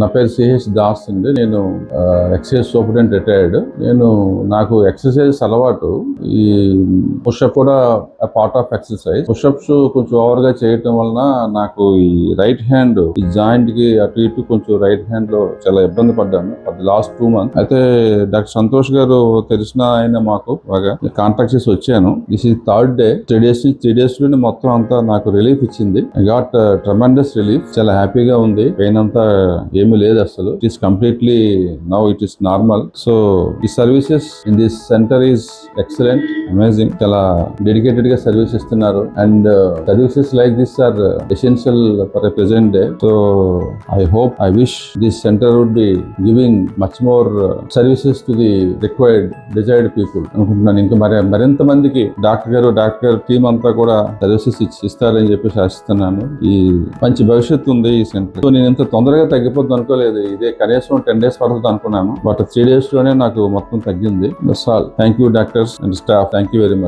నా పేరు సిహెచ్ దాస్ అండి. నేను ఎక్సైజ్ సూపరింటెండెంట్ రిటైర్డ్. నాకు ఎక్సర్సైజ్ అలవాటు. ఈ పుషప్ కూడా పార్ట్ ఆఫ్ ఎక్సర్సైజ్. పుషప్స్ కొంచెం ఓవర్ గా చేయటం వలన నాకు ఈ రైట్ హ్యాండ్ ఈ జాయింట్ కి అటు ఇటు కొంచెం రైట్ హ్యాండ్ లో చాలా ఇబ్బంది పడ్డాను లాస్ట్ 2 months. అయితే డాక్టర్ సంతోష్ గారు తెలిసిన ఆయన మాకు బాగా కాంటాక్ట్ చేసి వచ్చాను. This is 3rd day. 3 days లోనే మొత్తం అంతా నాకు రిలీఫ్ ఇచ్చింది. I got tremendous relief. చాలా హ్యాపీగా ఉంది. పెయిన్ అంతా ఏమీ లేదు అసలు. It is completely now it is normal. So ఈ services in this centre is excellent, amazing. చాలా డెడికేటెడ్ గా సర్వీస్ ఇస్తున్నారు. And services like this are essential for a present day. So I wish this center would be giving much more services to the desired people అనుకుంటున్నాను. ఇంకా మరింత మందికి doctor team అంతా కూడా services ఇస్తారని చెప్పేసి ఆశిస్తున్నాను. ఈ మంచి భవిష్యత్తు ఉంది ఈ సెంటర్. సో నేను ఇంత తొందరగా తగ్గిపోతుంది అనుకోలేదు. ఇదే కనీసం 10 days పడుతుంది అనుకున్నాను. బట్ 3 days లోనే నాకు మొత్తం తగ్గింది. That's all. Thank you doctors and staff. Thank you very much.